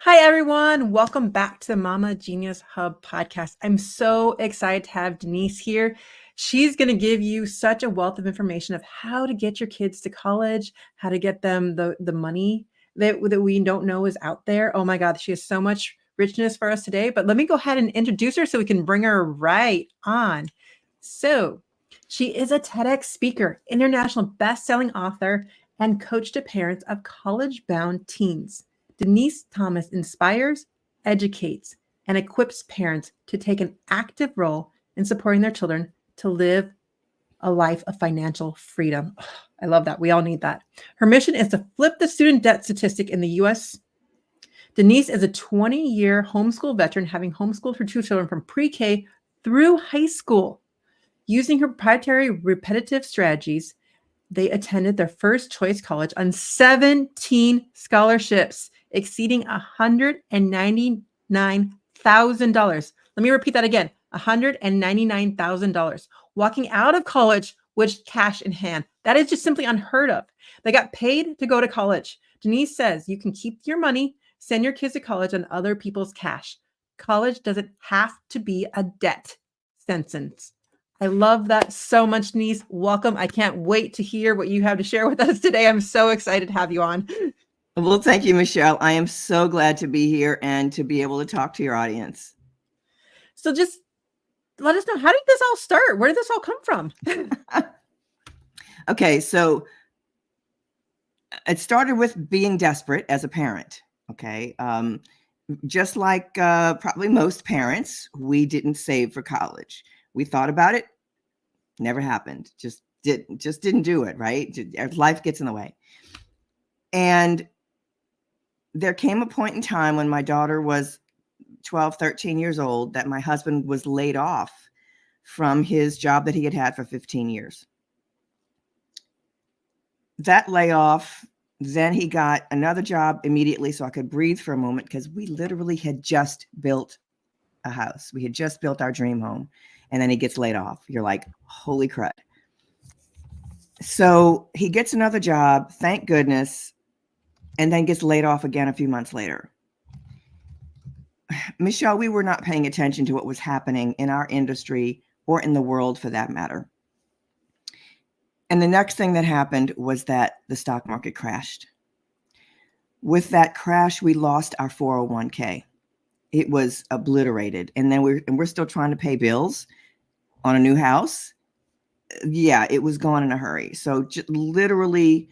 Hi, everyone. Welcome back to the Mama Genius Hub podcast. I'm so excited to have Denise here. She's going to give you such a wealth of information of how to get your kids to college, how to get them the money that we don't know is out there. Oh my God, she has so much richness for us today. But let me go ahead and introduce her so we can bring her right on. So she is a TEDx speaker, international best-selling author, and coach to parents of college-bound teens. Denise Thomas inspires, educates, and equips parents to take an active role in supporting their children to live a life of financial freedom. Oh, I love that. We all need that. Her mission is to flip the student debt statistic in the US. Denise is a 20-year homeschool veteran, having homeschooled her two children from pre-K through high school. Using her proprietary repetitive strategies, they attended their first choice college on 17 scholarships, exceeding $199,000. Let me repeat that again, $199,000. Walking out of college with cash in hand. That is just simply unheard of. They got paid to go to college. Denise says you can keep your money, send your kids to college on other people's cash. College doesn't have to be a debt sentence. I love that so much, Denise. Welcome. I can't wait to hear what you have to share with us today. I'm so excited to have you on. Well, thank you, Michelle. I am so glad to be here and to be able to talk to your audience. So just let us know, how did this all start? Where did this all come from? Okay, so it started with being desperate as a parent. Okay. Just like probably most parents, we didn't save for college. We thought about it, never happened. Just didn't do it, right? Life gets in the way. And there came a point in time when my daughter was 12, 13 years old that my husband was laid off from his job that he had had for 15 years. That layoff, then he got another job immediately so I could breathe for a moment, because we literally had just built a house. We had just built our dream home, and then he gets laid off. You're like, holy crud. So he gets another job, thank goodness, and then gets laid off again a few months later. Michelle, we were not paying attention to what was happening in our industry or in the world for that matter. And the next thing that happened was that the stock market crashed. With that crash, we lost our 401k. It was obliterated. And then we're still trying to pay bills on a new house. Yeah, it was gone in a hurry. So literally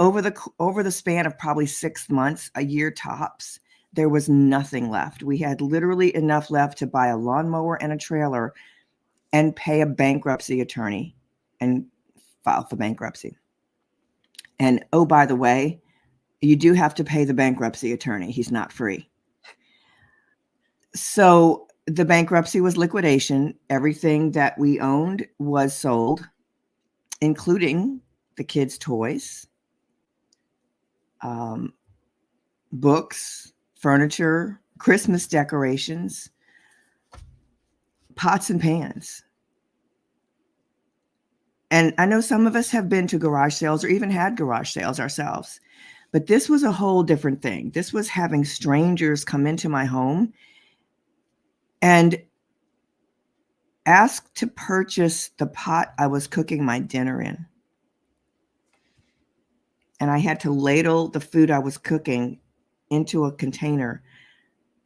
over the span of probably 6 months, a year tops, there was nothing left. We had literally enough left to buy a lawnmower and a trailer and pay a bankruptcy attorney and file for bankruptcy. And oh, by the way, you do have to pay the bankruptcy attorney. He's not free. So the bankruptcy was liquidation. Everything that we owned was sold, including the kids' toys, books, furniture, Christmas decorations, pots and pans. And I know some of us have been to garage sales or even had garage sales ourselves, but this was a whole different thing. This was having strangers come into my home and ask to purchase the pot I was cooking my dinner in. And I had to ladle the food I was cooking into a container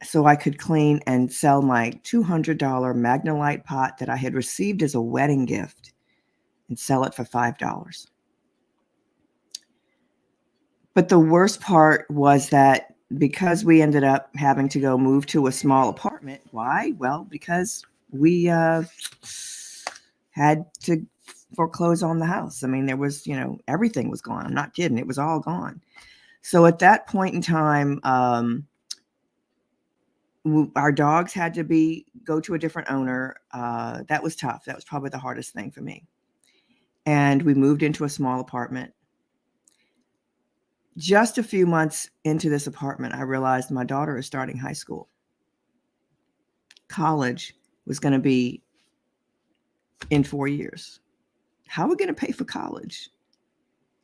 so I could clean and sell my $200 Magnolite pot that I had received as a wedding gift and sell it for $5. But the worst part was that because we ended up having to go move to a small apartment. Why? Well, because we had to foreclose on the house. I mean, there was, everything was gone. I'm not kidding. It was all gone. So at that point in time, our dogs had to go to a different owner. That was tough. That was probably the hardest thing for me. And we moved into a small apartment. Just a few months into this apartment, I realized my daughter is starting high school. College was going to be in 4 years. How are we going to pay for college?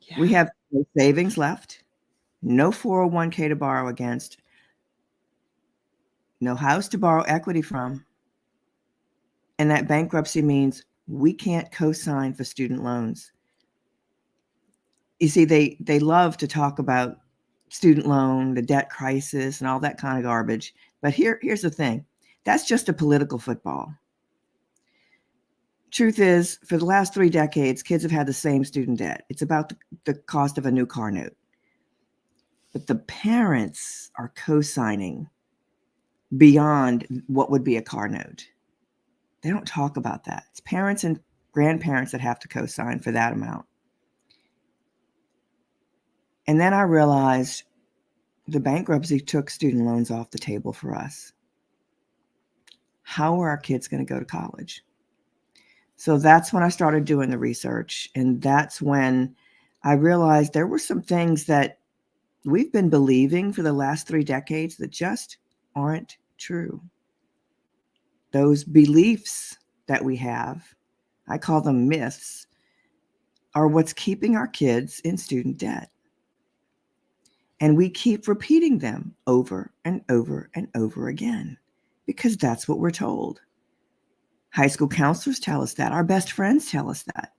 Yeah. We have no savings left, no 401k to borrow against, no house to borrow equity from. And that bankruptcy means we can't co-sign for student loans. You see, they love to talk about student loan, the debt crisis, and all that kind of garbage. But here's the thing. That's just a political football. Truth is, for the last 3 decades, kids have had the same student debt. It's about the cost of a new car note. But the parents are co-signing beyond what would be a car note. They don't talk about that. It's parents and grandparents that have to co-sign for that amount. And then I realized the bankruptcy took student loans off the table for us. How are our kids going to go to college? So that's when I started doing the research. And that's when I realized there were some things that we've been believing for the last 3 decades that just aren't true. Those beliefs that we have, I call them myths, are what's keeping our kids in student debt. And we keep repeating them over and over and over again because that's what we're told. High school counselors tell us that. Our best friends tell us that.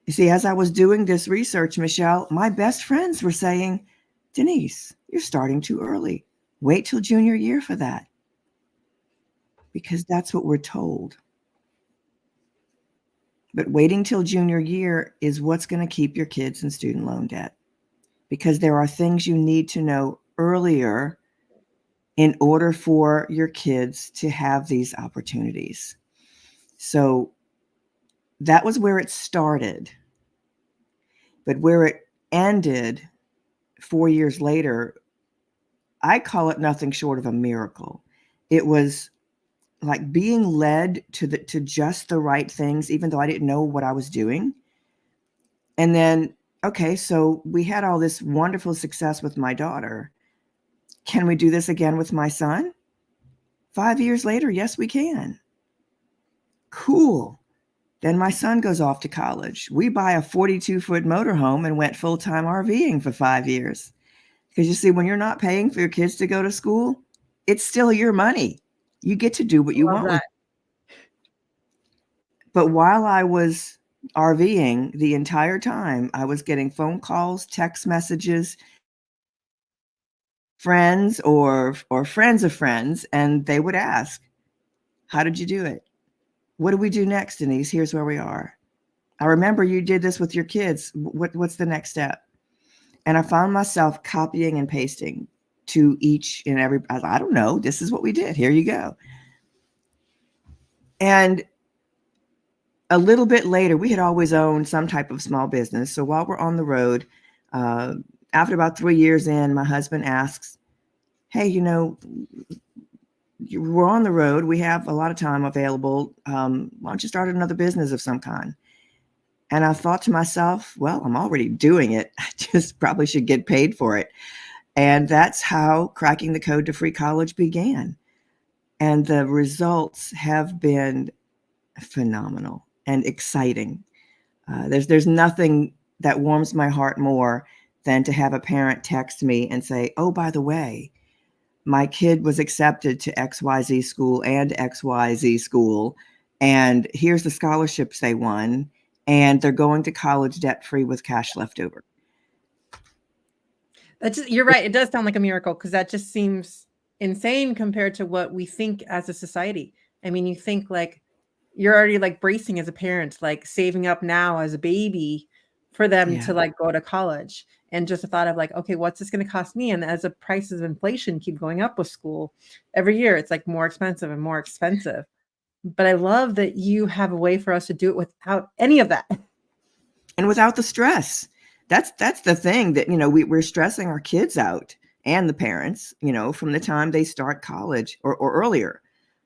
You see, as I was doing this research, Michelle, my best friends were saying, Denise, you're starting too early. Wait till junior year for that. Because that's what we're told. But waiting till junior year is what's going to keep your kids in student loan debt. Because there are things you need to know earlier in order for your kids to have these opportunities. So that was where it started. But where it ended 4 years later, I call it nothing short of a miracle. It was like being led to just the right things, even though I didn't know what I was doing. And then, okay, so we had all this wonderful success with my daughter. Can we do this again with my son? 5 years later, yes, we can. Cool. Then my son goes off to college. We buy a 42-foot motorhome and went full-time RVing for 5 years. Because you see, when you're not paying for your kids to go to school, it's still your money. You get to do what you want with it. But while I was RVing the entire time, I was getting phone calls, text messages, friends or friends of friends, and they would ask, how did you do it? What do we do next, Denise? Here's where we are. I remember you did this with your kids. What's the next step? And I found myself copying and pasting to each and every, I don't know, this is what we did. Here you go. And a little bit later, we had always owned some type of small business. So while we're on the road, after about 3 years in, my husband asks, hey, you know, we're on the road. We have a lot of time available. Why don't you start another business of some kind? And I thought to myself, well, I'm already doing it. I just probably should get paid for it. And that's how Cracking the Code to Free College began. And the results have been phenomenal and exciting. There's nothing that warms my heart more than to have a parent text me and say, oh, by the way, my kid was accepted to XYZ school and XYZ school, and here's the scholarships they won, and they're going to college debt-free with cash left over. You're right. It does sound like a miracle because that just seems insane compared to what we think as a society. I mean, you think like you're already like bracing as a parent, like saving up now as a baby for them to like go to college. And just the thought of like, okay, what's this going to cost me? And as the prices of inflation keep going up with school every year, it's like more expensive and more expensive. But I love that you have a way for us to do it without any of that. And without the stress. That's the thing that, you know, we're stressing our kids out and the parents, you know, from the time they start college or earlier,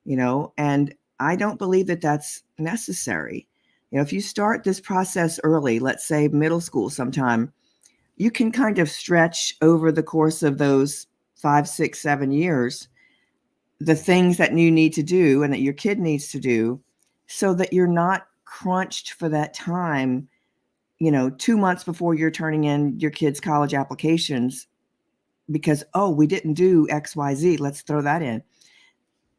you know, and I don't believe that that's necessary. You know, if you start this process early, let's say middle school sometime, you can kind of stretch over the course of those 5, 6, 7 years, the things that you need to do and that your kid needs to do so that you're not crunched for that time, you know, 2 months before you're turning in your kids' college applications because, oh, we didn't do XYZ. Let's throw that in.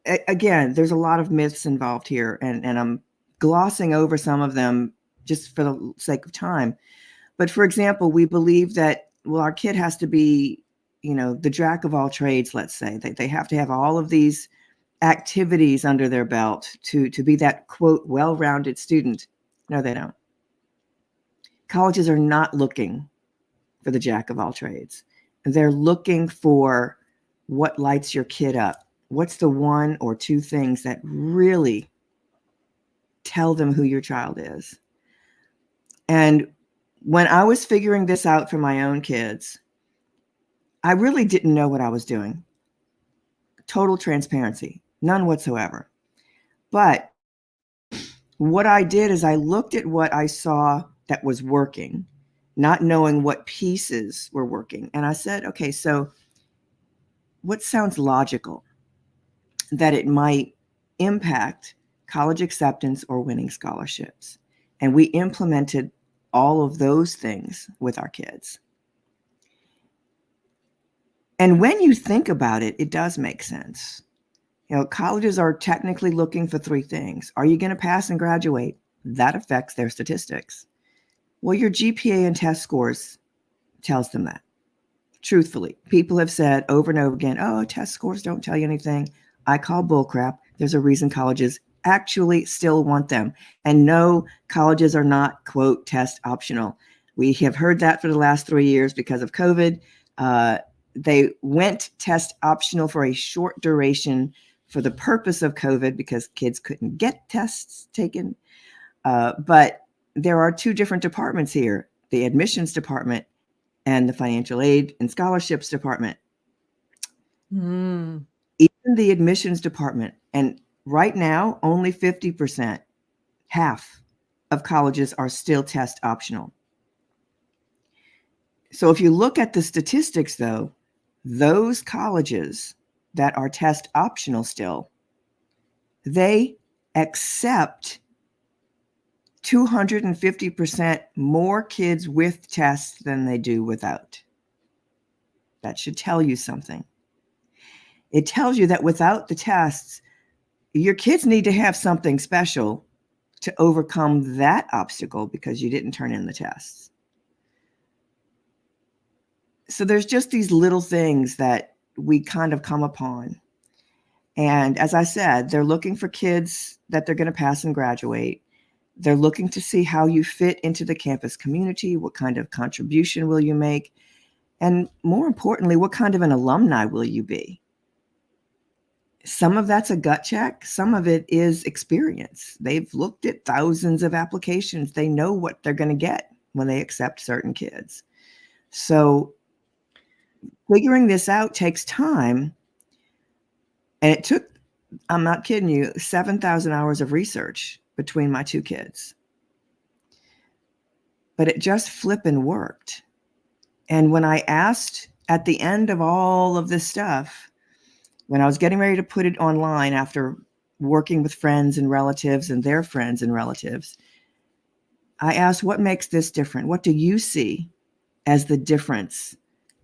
again, there's a lot of myths involved here, and I'm glossing over some of them just for the sake of time. But for example, we believe that, well, our kid has to be, the jack of all trades, let's say. They have to have all of these activities under their belt to be that, quote, well-rounded student. No, they don't. Colleges are not looking for the jack of all trades. They're looking for what lights your kid up. What's the one or two things that really tell them who your child is? And when I was figuring this out for my own kids, I really didn't know what I was doing. Total transparency, none whatsoever. But what I did is I looked at what I saw that was working, not knowing what pieces were working. And I said, okay, so what sounds logical that it might impact college acceptance or winning scholarships? And we implemented all of those things with our kids. And when you think about it, it does make sense. Colleges are technically looking for three things. Are you going to pass and graduate? That affects their statistics. Well, your GPA and test scores tells them that. Truthfully, people have said over and over again, oh, test scores don't tell you anything. I call bullcrap. There's a reason colleges actually still want them. And no, colleges are not, quote, test optional. We have heard that for the last 3 years because of COVID. They went test optional for a short duration for the purpose of COVID because kids couldn't get tests taken. But there are two different departments here, the admissions department and the financial aid and scholarships department. Even the admissions department, and right now, only 50%, half of colleges are still test optional. So if you look at the statistics, though, those colleges that are test optional still, they accept 250% more kids with tests than they do without. That should tell you something. It tells you that without the tests, your kids need to have something special to overcome that obstacle because you didn't turn in the tests. So there's just these little things that we kind of come upon. And as I said, they're looking for kids that they're going to pass and graduate. They're looking to see how you fit into the campus community. What kind of contribution will you make? And more importantly, what kind of an alumni will you be? Some of that's a gut check. Some of it is experience. They've looked at thousands of applications. They know what they're going to get when they accept certain kids. So figuring this out takes time. And it took, I'm not kidding you, 7,000 hours of research between my two kids. But it just flippin' worked. And when I asked at the end of all of this stuff, when I was getting ready to put it online after working with friends and relatives and their friends and relatives, I asked, what makes this different? What do you see as the difference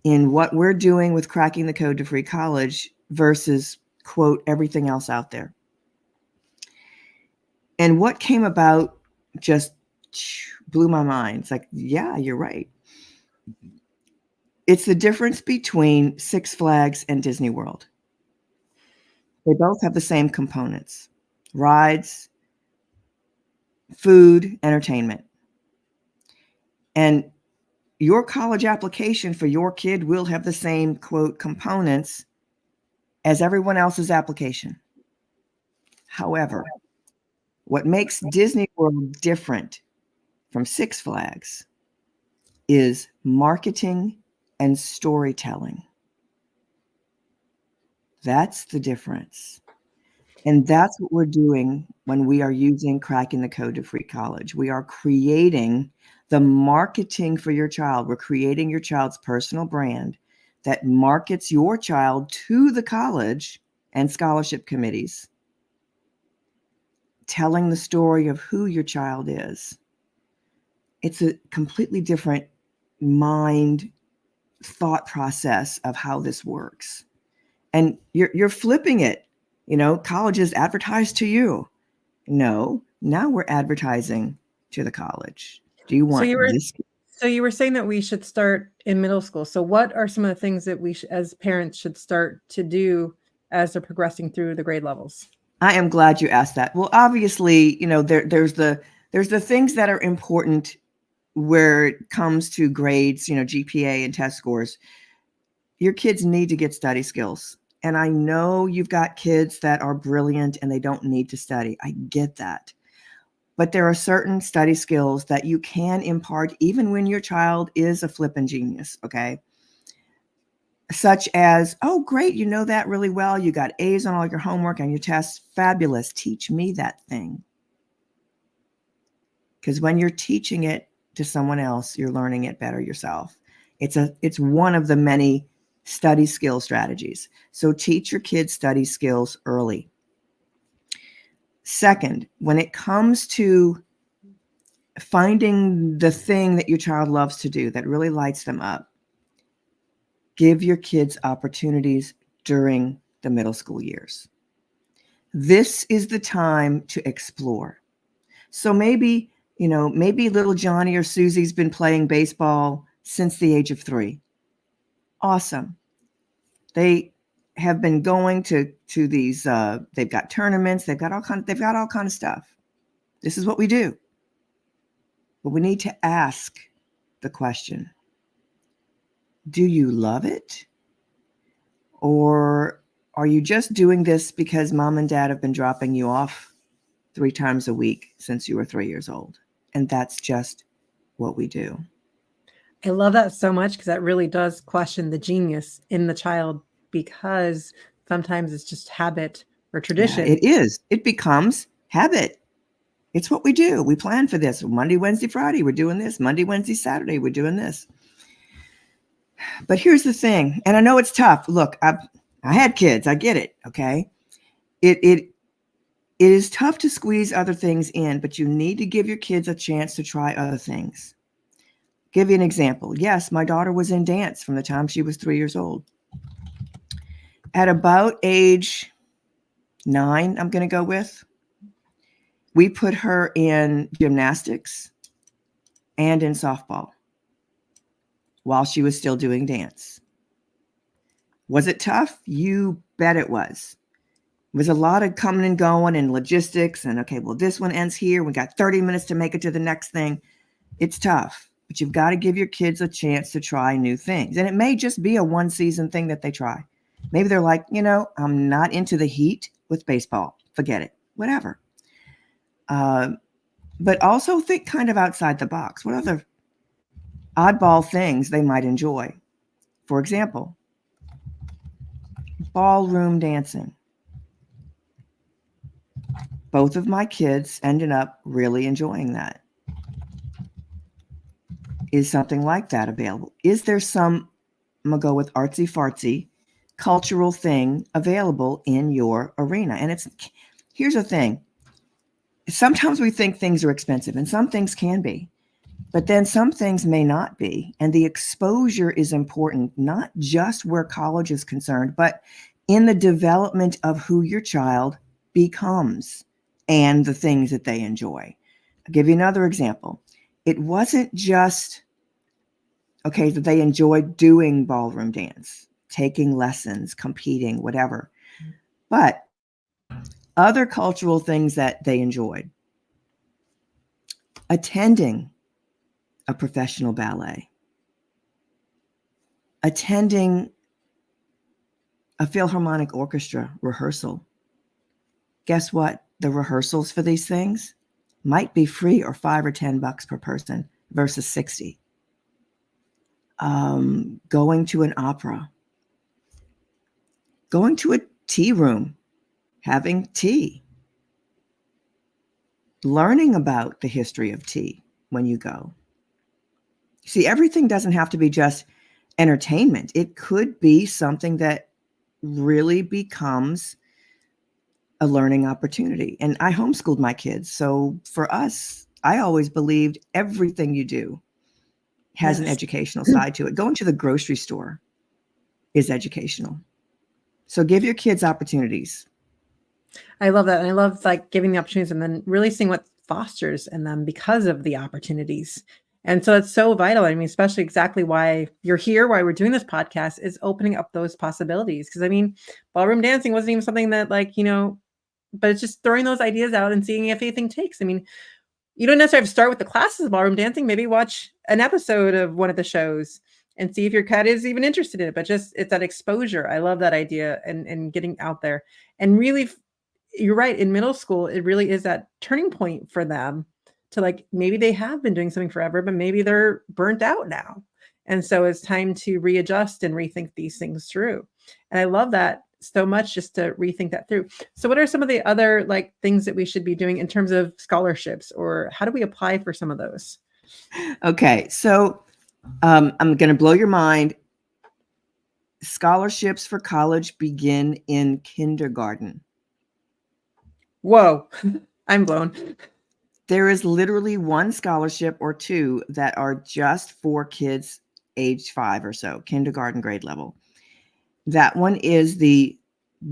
in what we're doing with cracking the code to free college versus, quote, everything else out there? And what came about just blew my mind. It's like, yeah, you're right. It's the difference between Six Flags and Disney World. They both have the same components: rides, food, entertainment. And your college application for your kid will have the same, quote, components as everyone else's application. However, what makes Disney World different from Six Flags is marketing and storytelling. That's the difference. And that's what we're doing when we are using Cracking the Code to Free College. We are creating the marketing for your child. We're creating your child's personal brand that markets your child to the college and scholarship committees, telling the story of who your child is. It's a completely different mind thought process of how this works. And you're flipping it. colleges advertise to you. No, now we're advertising to the college. Do you So want you were this? so you were saying that we should start in middle school. So what are some of the things that we as parents should start to do as they're progressing through the grade levels? I am glad you asked that. Well, obviously, there's the things that are important where it comes to grades, GPA and test scores. Your kids need to get study skills. And I know you've got kids that are brilliant and they don't need to study. I get that. But there are certain study skills that you can impart even when your child is a flippin' genius, okay? Such as, oh, great, you know that really well. You got A's on all your homework and your tests. Fabulous. Teach me that thing. Because when you're teaching it to someone else, you're learning it better yourself. It's one of the many study skill strategies. So teach your kids study skills early. Second, when it comes to finding the thing that your child loves to do that really lights them up, give your kids opportunities during the middle school years. This is the time to explore. So maybe little Johnny or Susie's been playing baseball since the age of 3. Awesome. They have been going to these, they've got tournaments, they've got all kind of stuff. This is what we do. But we need to ask the question, do you love it? Or are you just doing this because mom and dad have been dropping you off 3 times a week since you were 3 years old? And that's just what we do. I love that so much because that really does question the genius in the child, because sometimes it's just habit or tradition. Yeah, it is. It becomes habit. It's what we do. We plan for this. Monday, Wednesday, Friday, we're doing this. Monday, Wednesday, Saturday, we're doing this. But here's the thing, and I know it's tough. Look, I had kids. I get it, okay? It is tough to squeeze other things in, but you need to give your kids a chance to try other things. Give you an example. Yes, my daughter was in dance from the time she was 3 years old. At about age 9, I'm going to go with, we put her in gymnastics and in softball while she was still doing dance. Was it tough? You bet it was. It was a lot of coming and going and logistics and, okay, well, this one ends here. We got 30 minutes to make it to the next thing. It's tough, but you've got to give your kids a chance to try new things. And it may just be a 1-season thing that they try. Maybe they're like, I'm not into the heat with baseball. Forget it. Whatever. But also think kind of outside the box. What other oddball things they might enjoy? For example, ballroom dancing. Both of my kids ended up really enjoying that. Is something like that available? Is there some, I'm going to go with artsy fartsy, cultural thing available in your arena? And here's the thing. Sometimes we think things are expensive, and some things can be, but then some things may not be. And the exposure is important, not just where college is concerned, but in the development of who your child becomes and the things that they enjoy. I'll give you another example. It wasn't just, okay, that they enjoyed doing ballroom dance, taking lessons, competing, whatever, but other cultural things that they enjoyed. Attending a professional ballet, attending a Philharmonic Orchestra rehearsal. Guess what? The rehearsals for these things might be free or $5 or $10 per person versus 60. Going to an opera, going to a tea room, having tea, learning about the history of tea when you go. See, everything doesn't have to be just entertainment. It could be something that really becomes a learning opportunity. And I homeschooled my kids. So for us, I always believed everything you do has an educational side to it. Going to the grocery store is educational. So give your kids opportunities. I love that. And I love like giving the opportunities and then really seeing what fosters in them because of the opportunities. And so it's so vital. I mean, especially exactly why you're here, why we're doing this podcast is opening up those possibilities. Because I mean, ballroom dancing wasn't even something that like, but it's just throwing those ideas out and seeing if anything takes. I mean, you don't necessarily have to start with the classes of ballroom dancing. Maybe watch an episode of one of the shows and see if your cat is even interested in it. But just it's that exposure. I love that idea and getting out there. And really, you're right. In middle school, it really is that turning point for them to like maybe they have been doing something forever, but maybe they're burnt out now. And so it's time to readjust and rethink these things through. And I love that so much just to rethink that through. So what are some of the other like things that we should be doing in terms of scholarships, or how do we apply for some of those? Okay, so I'm going to blow your mind. Scholarships for college begin in kindergarten. Whoa, I'm blown. There is literally one scholarship or two that are just for kids age 5 or so, kindergarten grade level. That one is the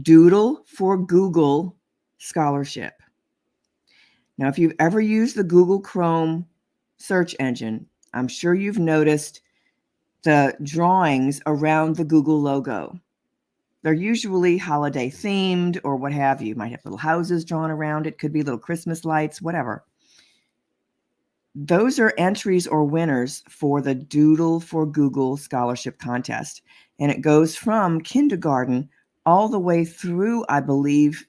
Doodle for Google scholarship. Now, if you've ever used the Google Chrome search engine, I'm sure you've noticed the drawings around the Google logo. They're usually holiday themed or what have you. Might have little houses drawn around it, could be little Christmas lights, whatever. Those are entries or winners for the Doodle for Google scholarship contest. And it goes from kindergarten all the way through, I believe,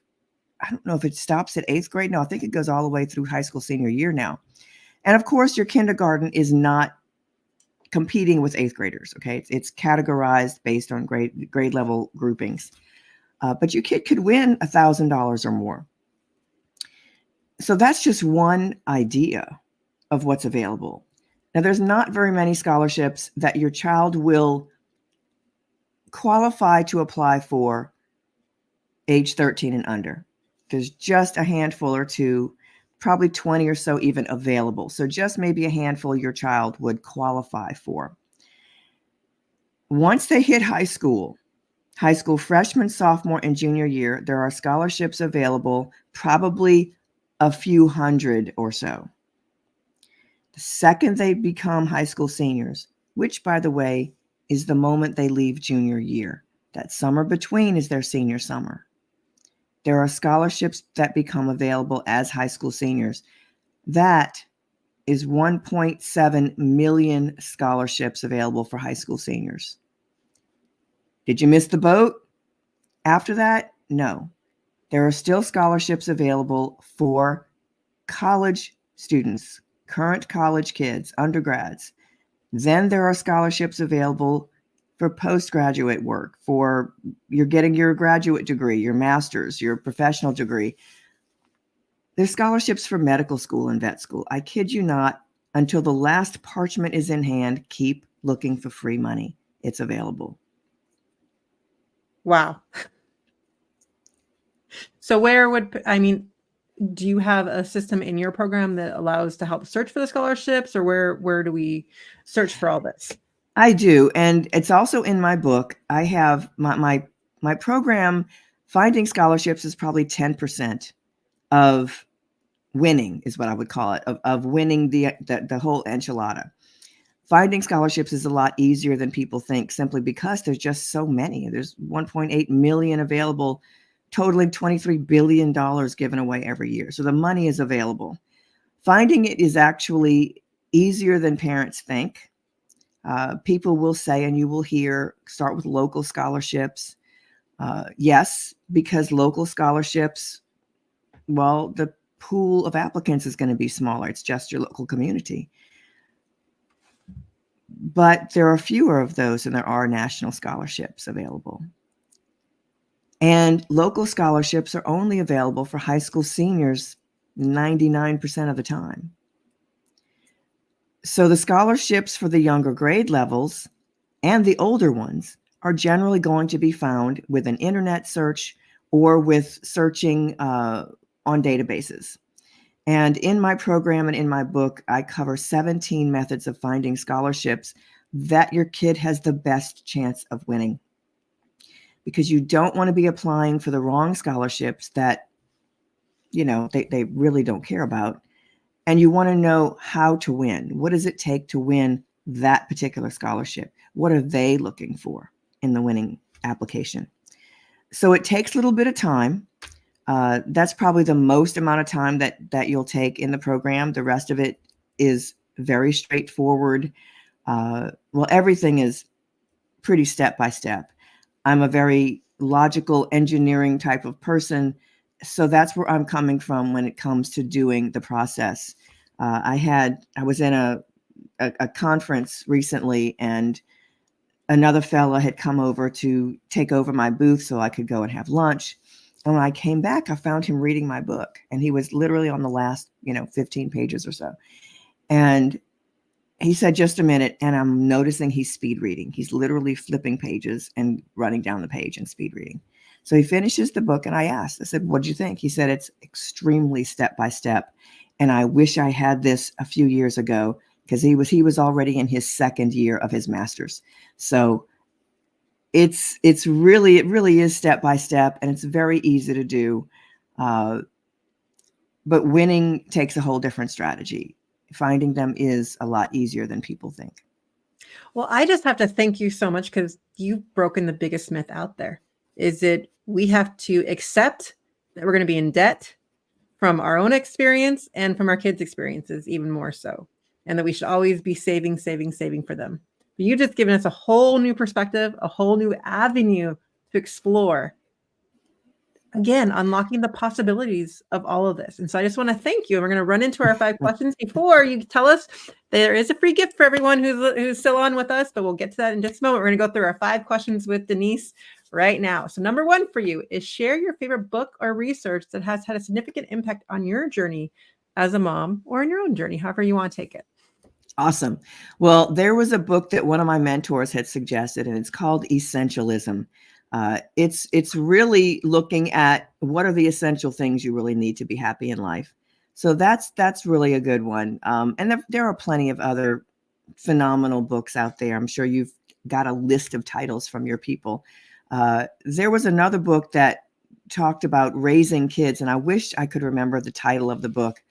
I don't know if it stops at 8th grade. No, I think it goes all the way through high school senior year now. And of course, your kindergarten is not competing with 8th graders. Okay. It's categorized based on grade level groupings. But your kid could win $1,000 or more. So that's just one idea of what's available. Now, there's not very many scholarships that your child will qualify to apply for age 13 and under. There's just a handful or two, probably 20 or so even available. So just maybe a handful your child would qualify for. Once they hit high school freshman, sophomore, and junior year, there are scholarships available, probably a few hundred or so. The second they become high school seniors, which, by the way, is the moment they leave junior year, that summer between is their senior summer. There are scholarships that become available as high school seniors. That is 1.7 million scholarships available for high school seniors. Did you miss the boat? After that? No. There are still scholarships available for college students, current college kids, undergrads. Then there are scholarships available for postgraduate work, for you're getting your graduate degree, your master's, your professional degree. There's scholarships for medical school and vet school. I kid you not, until the last parchment is in hand, keep looking for free money. It's available. Wow. So do you have a system in your program that allows to help search for the scholarships, or where do we search for all this? I do, and it's also in my book. I have my program. Finding scholarships is probably 10% of winning, is what I would call it, of winning the whole enchilada. Finding scholarships is a lot easier than people think, simply because there's just so many. There's 1.8 million available, totaling $23 billion given away every year. So the money is available. Finding it is actually easier than parents think. People will say, and you will hear, start with local scholarships. Yes, because local scholarships, well, the pool of applicants is going to be smaller. It's just your local community. But there are fewer of those than there are national scholarships available. And local scholarships are only available for high school seniors 99% of the time. So the scholarships for the younger grade levels and the older ones are generally going to be found with an internet search or with searching on databases. And in my program and in my book, I cover 17 methods of finding scholarships that your kid has the best chance of winning. Because you don't want to be applying for the wrong scholarships that they really don't care about. And you want to know how to win. What does it take to win that particular scholarship? What are they looking for in the winning application? So it takes a little bit of time. That's probably the most amount of time that you'll take in the program. The rest of it is very straightforward. Well, everything is pretty step by step. I'm a very logical engineering type of person. So that's where I'm coming from when it comes to doing the process. I was in a conference recently, and another fella had come over to take over my booth so I could go and have lunch. And when I came back, I found him reading my book, and he was literally on the last, 15 pages or so. And he said, just a minute. And I'm noticing he's speed reading. He's literally flipping pages and running down the page and speed reading. So he finishes the book, and I said, what'd you think? He said, it's extremely step by step. And I wish I had this a few years ago, because he was already in his second year of his master's. So it really is step by step, and it's very easy to do. But winning takes a whole different strategy. Finding them is a lot easier than people think. Well, I just have to thank you so much, because you've broken the biggest myth out there. Is it we have to accept that we're going to be in debt from our own experience and from our kids' experiences, even more so, and that we should always be saving for them. But you just given us a whole new perspective, a whole new avenue to explore. Again, unlocking the possibilities of all of this. And so I just want to thank you. And we're going to run into our 5 questions before you tell us there is a free gift for everyone who's still on with us, but we'll get to that in just a moment. We're going to go through our 5 questions with Denise right now. So number 1 for you is share your favorite book or research that has had a significant impact on your journey as a mom, or in your own journey, however you want to take it. Awesome. Well, there was a book that one of my mentors had suggested, and it's called Essentialism. It's really looking at what are the essential things you really need to be happy in life. So that's really a good one. And there are plenty of other phenomenal books out there. I'm sure you've got a list of titles from your people. There was another book that talked about raising kids, and I wish I could remember the title of the book.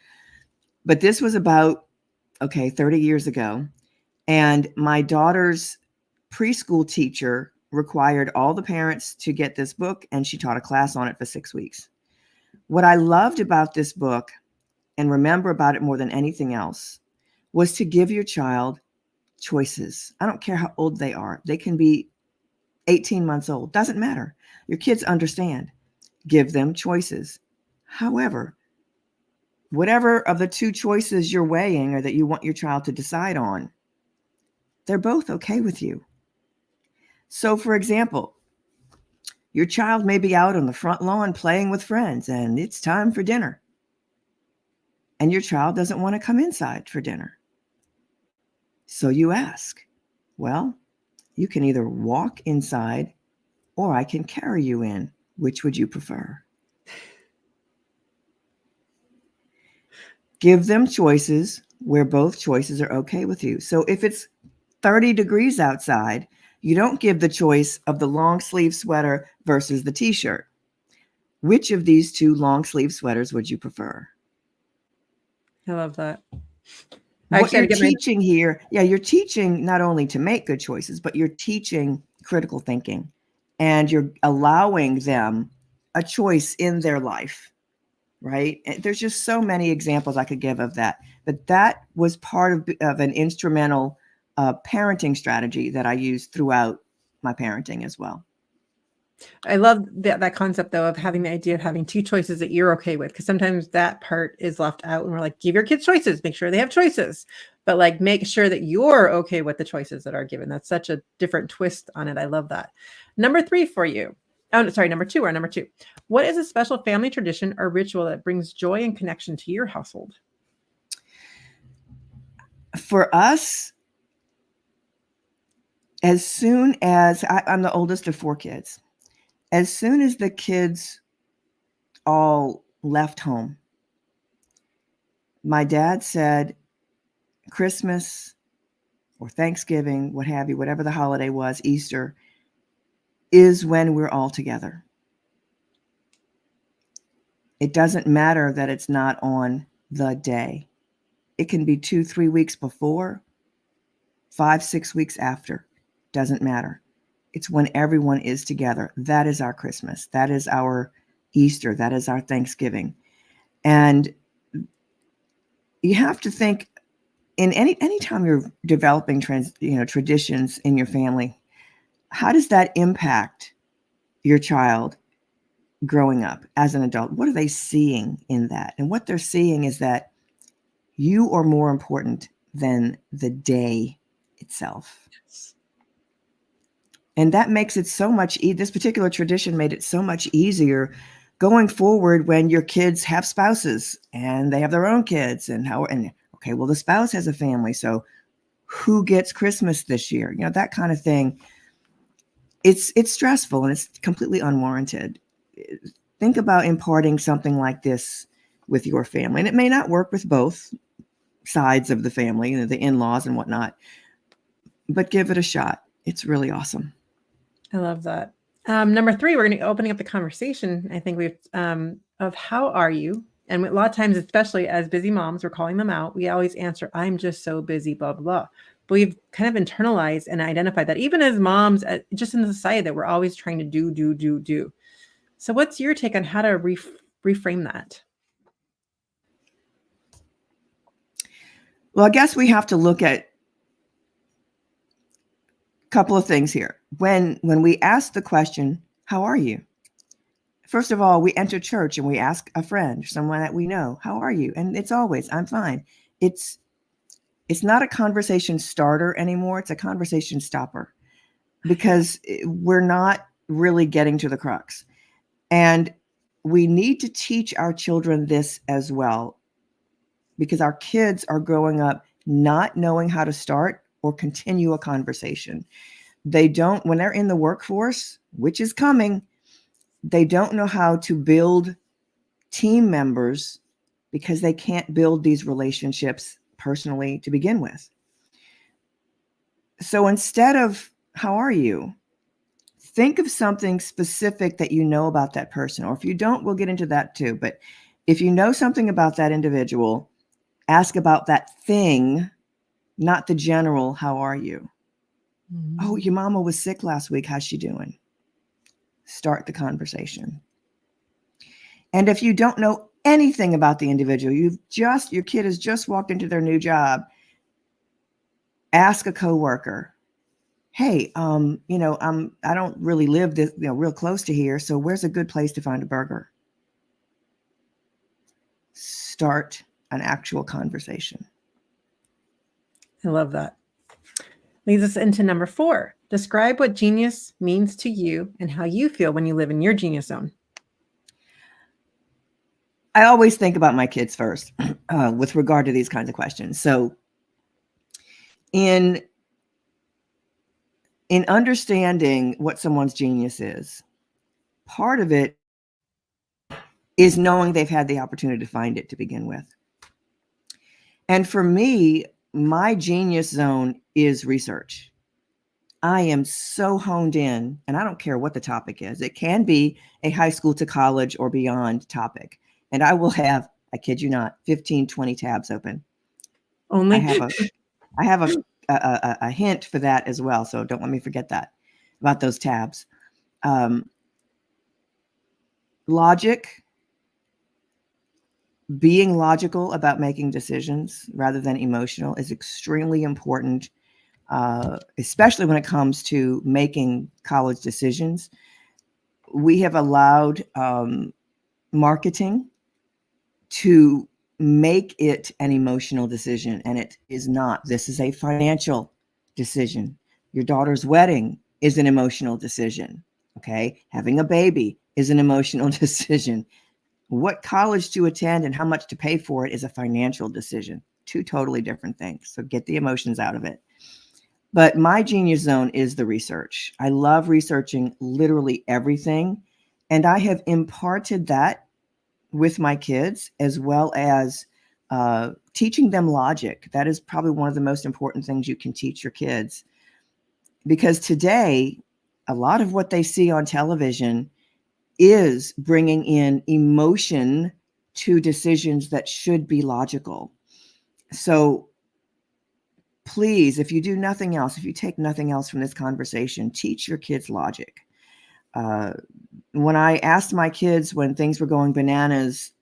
But this was about, 30 years ago. And my daughter's preschool teacher required all the parents to get this book, and she taught a class on it for 6 weeks. What I loved about this book, and remember about it more than anything else, was to give your child choices. I don't care how old they are. They can be 18 months old. Doesn't matter. Your kids understand. Give them choices. However, whatever of the 2 choices you're weighing or that you want your child to decide on, they're both okay with you. So, for example, your child may be out on the front lawn playing with friends, and it's time for dinner. And your child doesn't want to come inside for dinner. So you ask, well, you can either walk inside or I can carry you in. Which would you prefer? Give them choices where both choices are okay with you. So if it's 30 degrees outside, you don't give the choice of the long sleeve sweater versus the t-shirt. Which of these 2 long sleeve sweaters would you prefer? I love that. What you're teaching here, you're teaching not only to make good choices, but you're teaching critical thinking, and you're allowing them a choice in their life, right? There's just so many examples I could give of that. But that was part of an instrumental parenting strategy that I used throughout my parenting as well. I love that concept, though, of having the idea of having 2 choices that you're okay with, because sometimes that part is left out, and we're like, give your kids choices, make sure they have choices, but like make sure that you're okay with the choices that are given. That's such a different twist on it. I love that. Number 3 for you. Oh, sorry, number 2. What is a special family tradition or ritual that brings joy and connection to your household? For us, as soon as I'm the oldest of 4 kids, as soon as the kids all left home, my dad said Christmas or Thanksgiving, what have you, whatever the holiday was, Easter, is when we're all together. It doesn't matter that it's not on the day. It can be 2-3 weeks before, 5-6 weeks after. Doesn't matter. It's when everyone is together. That is our Christmas. That is our Easter. That is our Thanksgiving. And you have to think, in any time you're developing traditions in your family, how does that impact your child growing up as an adult? What are they seeing in that? And what they're seeing is that you are more important than the day itself. And that makes it so much this particular tradition made it so much easier going forward when your kids have spouses and they have their own kids, and okay, well, the spouse has a family, so who gets Christmas this year? That kind of thing. It's stressful and it's completely unwarranted. Think about imparting something like this with your family. And it may not work with both sides of the family, the in-laws and whatnot, but give it a shot. It's really awesome. I love that. Number 3, we're going to opening up the conversation. I think we've of how are you? And a lot of times, especially as busy moms, we're calling them out. We always answer, I'm just so busy, blah, blah, blah. But we've kind of internalized and identified that even as moms, just in the society, that we're always trying to do. So what's your take on how to reframe that? Well, I guess we have to look at a couple of things here. When we ask the question, how are you? First of all, we enter church and we ask a friend, someone that we know, how are you? And it's always, I'm fine. It's not a conversation starter anymore. It's a conversation stopper, because we're not really getting to the crux. And we need to teach our children this as well, because our kids are growing up not knowing how to start or continue a conversation. They don't, when they're in the workforce, which is coming, they don't know how to build team members because they can't build these relationships personally to begin with. So instead of, how are you? Think of something specific that you know about that person. Or if you don't, we'll get into that too. But if you know something about that individual, ask about that thing, not the general, how are you? Mm-hmm. Oh, your mama was sick last week. How's she doing? Start the conversation. And if you don't know anything about the individual, your kid has just walked into their new job, ask a coworker, hey, I don't really live this, real close to here. So where's a good place to find a burger? Start an actual conversation. I love that. Leads us into number 4. Describe what genius means to you and how you feel when you live in your genius zone. I always think about my kids first with regard to these kinds of questions. So in understanding what someone's genius is, part of it is knowing they've had the opportunity to find it to begin with. And for me, my genius zone is research. I am so honed in, and I don't care what the topic is. It can be a high school to college or beyond topic. And I will have, I kid you not, 15, 20 tabs open. Only? I have a hint for that as well. So don't let me forget that about those tabs. Logic, being logical about making decisions rather than emotional is extremely important, especially when it comes to making college decisions. We have allowed marketing to make it an emotional decision, and it is not. This is a financial decision. Your daughter's wedding is an emotional decision. Okay, having a baby is an emotional decision. What college to attend and how much to pay for it is a financial decision. 2 totally different things. So get the emotions out of it. But my genius zone is the research. I love researching literally everything. And I have imparted that with my kids, as well as teaching them logic. That is probably one of the most important things you can teach your kids. Because today, a lot of what they see on television is bringing in emotion to decisions that should be logical. So please, if you do nothing else, if you take nothing else from this conversation, teach your kids logic. When I asked my kids when things were going bananas,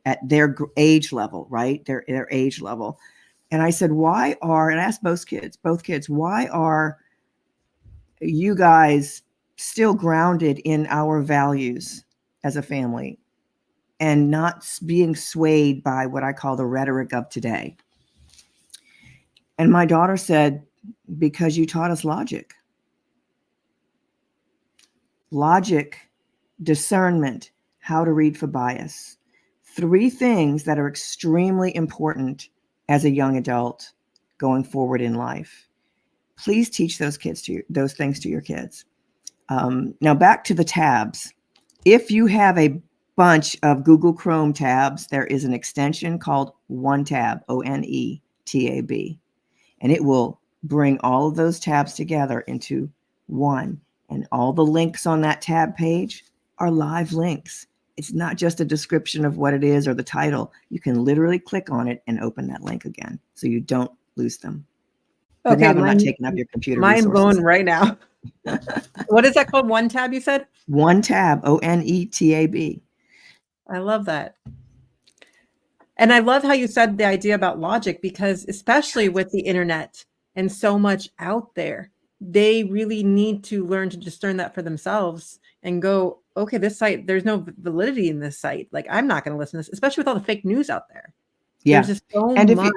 at their age level, right? Their age level. And I said, and I asked both kids, why are you guys still grounded in our values as a family and not being swayed by what I call the rhetoric of today? And my daughter said, because you taught us logic. Logic, discernment, how to read for bias. 3 things that are extremely important as a young adult going forward in life. Please teach those things to your kids. Now back to the tabs. If you have a bunch of Google Chrome tabs, there is an extension called OneTab, ONETAB, and it will bring all of those tabs together into one. And all the links on that tab page are live links. It's not just a description of what it is or the title. You can literally click on it and open that link again so you don't lose them. But Okay, now they're not taking up your computer mind resources. blown right now. What is that called? OneTab, you said? OneTab, ONETAB. I love that. And I love how you said the idea about logic, because especially with the internet and so much out there, they really need to learn to discern that for themselves and go, okay, this site, there's no validity in this site. Like, I'm not going to listen to this, especially with all the fake news out there. Yeah. There's just so And much.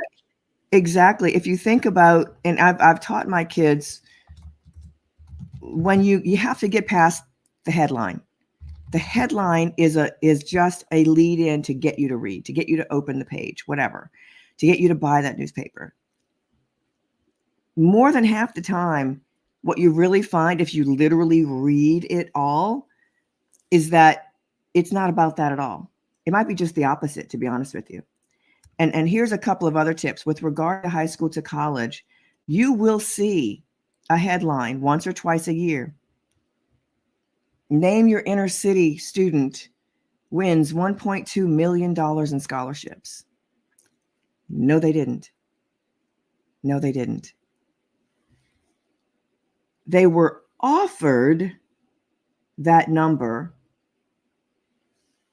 Exactly. If you think about, and I've taught my kids, when you have to get past the headline. The headline is just a lead in to get you to read, to get you to open the page, whatever, to get you to buy that newspaper. More than half the time, what you really find if you literally read it all is that it's not about that at all. It might be just the opposite, to be honest with you. And here's a couple of other tips with regard to high school to college. You will see a headline once or twice a year. Name your inner city student wins $1.2 million in scholarships. No, they didn't. No, they didn't. They were offered that number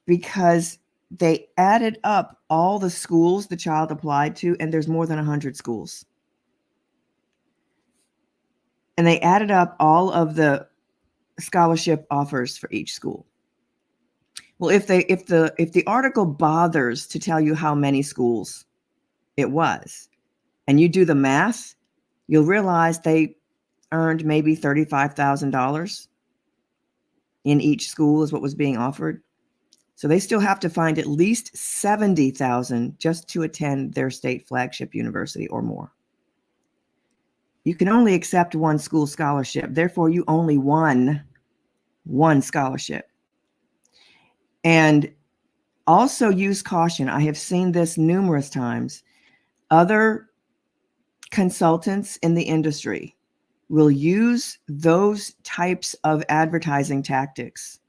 because they added up all the schools the child applied to, and there's more than 100 schools. And they added up all of the scholarship offers for each school. Well, if the article bothers to tell you how many schools it was, and you do the math, you'll realize they earned maybe $35,000 in each school is what was being offered. So they still have to find at least $70,000 just to attend their state flagship university or more. You can only accept one school scholarship. Therefore, you only won one scholarship. And also use caution. I have seen this numerous times. Other consultants in the industry will use those types of advertising tactics.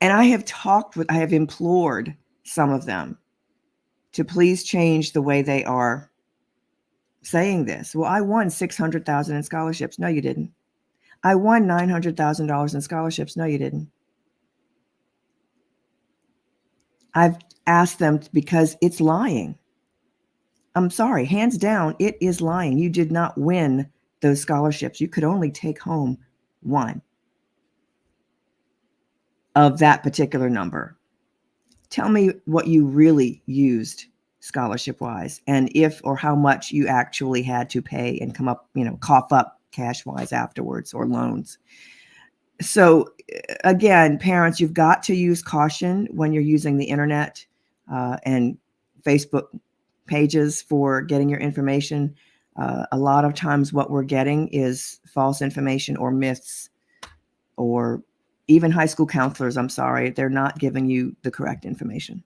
And I have implored some of them to please change the way they are saying this. Well, I won $600,000 in scholarships. No, you didn't. I won $900,000 in scholarships. No, you didn't. I've asked them because it's lying. I'm sorry, hands down, it is lying. You did not win those scholarships. You could only take home one of that particular number. Tell me what you really used scholarship-wise, and if or how much you actually had to pay and come up, cough up cash-wise afterwards, or loans. So again, parents, you've got to use caution when you're using the internet and Facebook pages for getting your information. A lot of times what we're getting is false information or myths, or even high school counselors, I'm sorry, they're not giving you the correct information.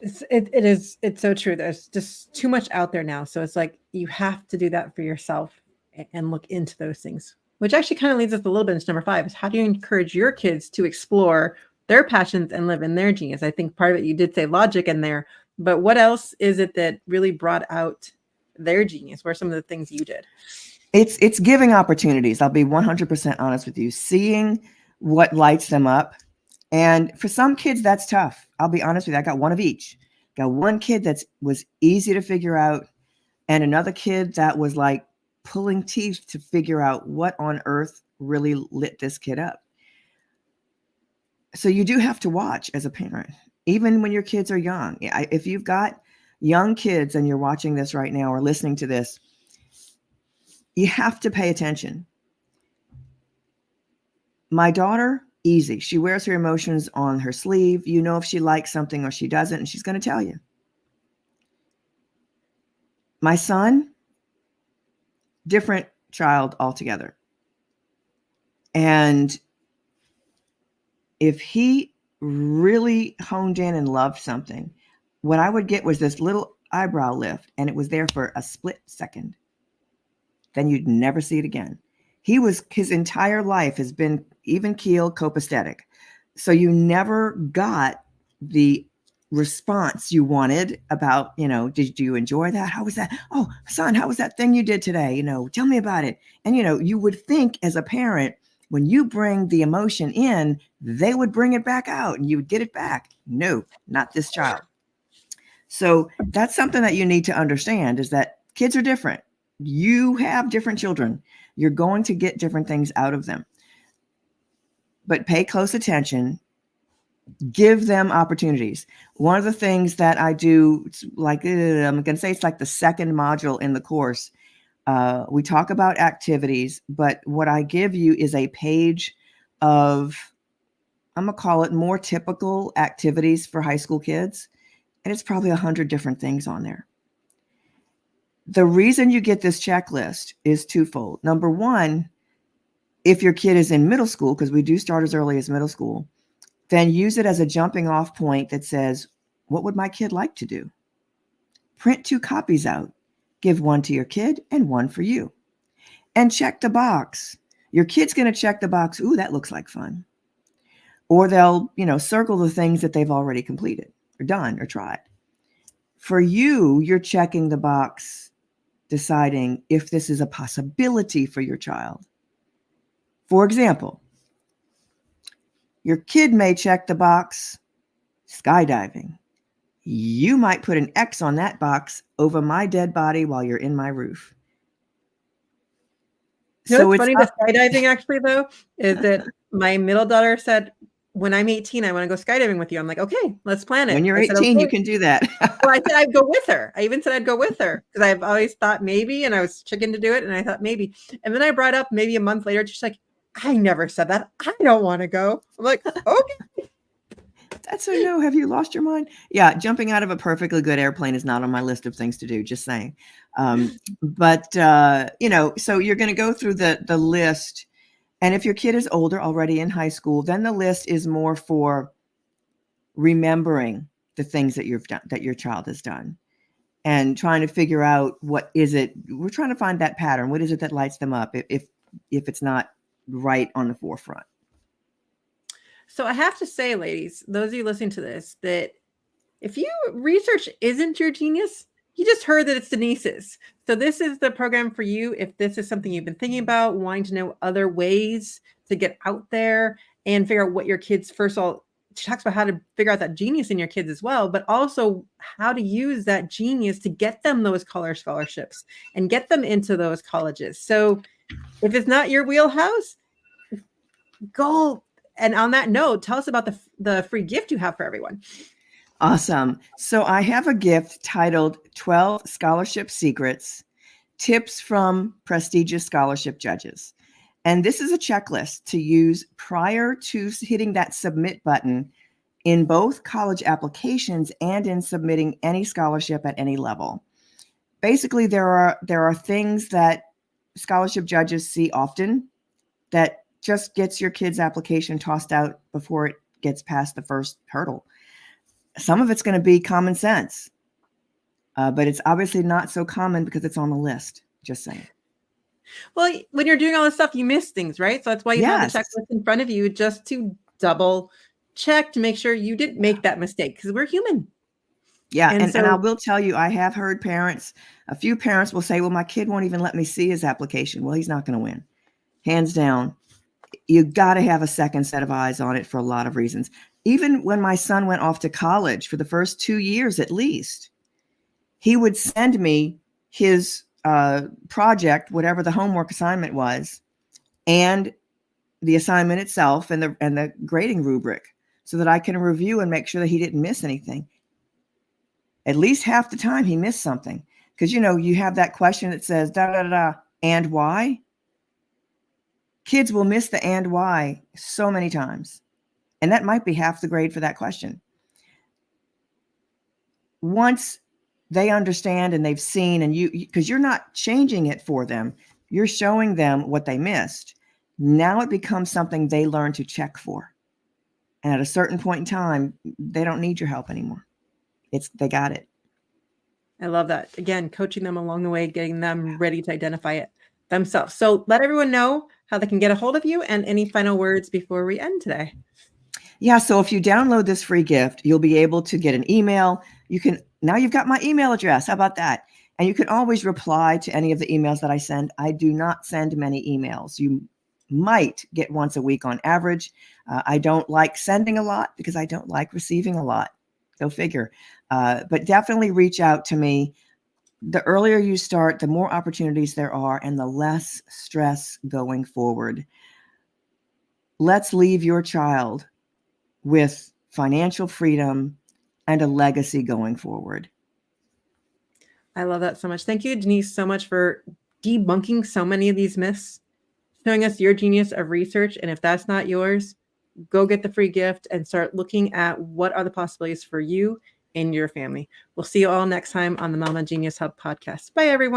It's so true. There's just too much out there now. So it's like you have to do that for yourself and look into those things Which actually kind of leads us a little bit into number 5 is how do you encourage your kids to explore their passions and live in their genius? I think part of it, you did say logic in there, but what else is it that really brought out their genius? What are some of the things you did? It's giving opportunities. I'll be 100% honest with you, seeing what lights them up. And for some kids, that's tough. I'll be honest with you. I got one of each. Got one kid that was easy to figure out, and another kid that was like pulling teeth to figure out what on earth really lit this kid up. So you do have to watch as a parent, even when your kids are young. If you've got young kids and you're watching this right now or listening to this, you have to pay attention. My daughter, easy. She wears her emotions on her sleeve. You know if she likes something or she doesn't, and she's going to tell you. My son, different child altogether. And if he really honed in and loved something, what I would get was this little eyebrow lift, and it was there for a split second. Then you'd never see it again. His entire life has been even keel, copacetic. So you never got the response you wanted about, did you enjoy that? How was that? Oh, son, how was that thing you did today? Tell me about it. And, you would think as a parent, when you bring the emotion in, they would bring it back out and you would get it back. No, not this child. So that's something that you need to understand, is that kids are different. You have different children. You're going to get different things out of them. But pay close attention. Give them opportunities. One of the things that I do, it's like, I'm going to say it's like the second module in the course. We talk about activities, but what I give you is a page of, I'm going to call it more typical activities for high school kids. And it's probably 100 different things on there. The reason you get this checklist is twofold. Number one, if your kid is in middle school, because we do start as early as middle school, then use it as a jumping off point that says, what would my kid like to do? Print 2 copies out. Give one to your kid and one for you. And check the box. Your kid's going to check the box. Ooh, that looks like fun. Or they'll, circle the things that they've already completed or done or tried. For you, you're checking the box, deciding if this is a possibility for your child. For example, your kid may check the box, skydiving. You might put an X on that box over my dead body while you're in my roof. So it's funny, the skydiving actually, though, is that my middle daughter said, when I'm 18, I want to go skydiving with you. I'm like, okay, let's plan it. When you're 18, okay. You can do that. Well, I said I'd go with her. I even said I'd go with her because I've always thought maybe, and I was chicken to do it. And I thought maybe. And then I brought up maybe a month later, she's like, I never said that. I don't want to go. I'm like, okay. That's a no. Have you lost your mind? Yeah, jumping out of a perfectly good airplane is not on my list of things to do, just saying. But so you're going to go through the list. And if your kid is older, already in high school, then the list is more for remembering the things that you've done, that your child has done, and trying to figure out what is it. We're trying to find that pattern. What is it that lights them up if it's not right on the forefront? So I have to say, ladies, those of you listening to this, that if you research isn't your genius, you just heard that it's Denise's. So this is the program for you. If this is something you've been thinking about, wanting to know other ways to get out there and figure out what your kids, first of all, she talks about how to figure out that genius in your kids as well, but also how to use that genius to get them those college scholarships and get them into those colleges. So if it's not your wheelhouse, go. And on that note, tell us about the free gift you have for everyone. Awesome. So I have a gift titled 12 Scholarship Secrets, Tips from Prestigious Scholarship Judges. And this is a checklist to use prior to hitting that submit button in both college applications and in submitting any scholarship at any level. Basically, there are things that scholarship judges see often that just gets your kid's application tossed out before it gets past the first hurdle. Some of it's going to be common sense, but it's obviously not so common because it's on the list. Just saying. Well, when you're doing all this stuff, you miss things, right? So that's why you have the Yes. checklist in front of you, just to double check to make sure you didn't make that mistake, because we're human. Yeah. And And I so will tell you, I have heard a few parents will say, well, my kid won't even let me see his application. Well, he's not going to win. Hands down. You got to have a second set of eyes on it for a lot of reasons. Even when my son went off to college for the first 2 years at least, he would send me his project, whatever the homework assignment was, and the assignment itself and the grading rubric, so that I can review and make sure that he didn't miss anything. At least half the time he missed something, because you have that question that says da da da da and why. Kids will miss the and why so many times, and that might be half the grade for that question. Once they understand and they've seen, and because you're not changing it for them, you're showing them what they missed. Now it becomes something they learn to check for. And at a certain point in time, they don't need your help anymore. They got it. I love that. Again, coaching them along the way, getting them ready to identify it themselves. So let everyone know how they can get a hold of you, and any final words before we end today. Yeah. So if you download this free gift, you'll be able to get an email. Now you've got my email address. How about that? And you can always reply to any of the emails that I send. I do not send many emails. You might get once a week on average. I don't like sending a lot because I don't like receiving a lot. Go figure. But definitely reach out to me. The earlier you start, the more opportunities there are and the less stress going forward. Let's leave your child with financial freedom and a legacy going forward. I love that so much. Thank you, Denise, so much for debunking so many of these myths, showing us your genius of research. And if that's not yours, go get the free gift and start looking at what are the possibilities for you and your family. We'll see you all next time on the Mama Genius Hub podcast. Bye, everyone.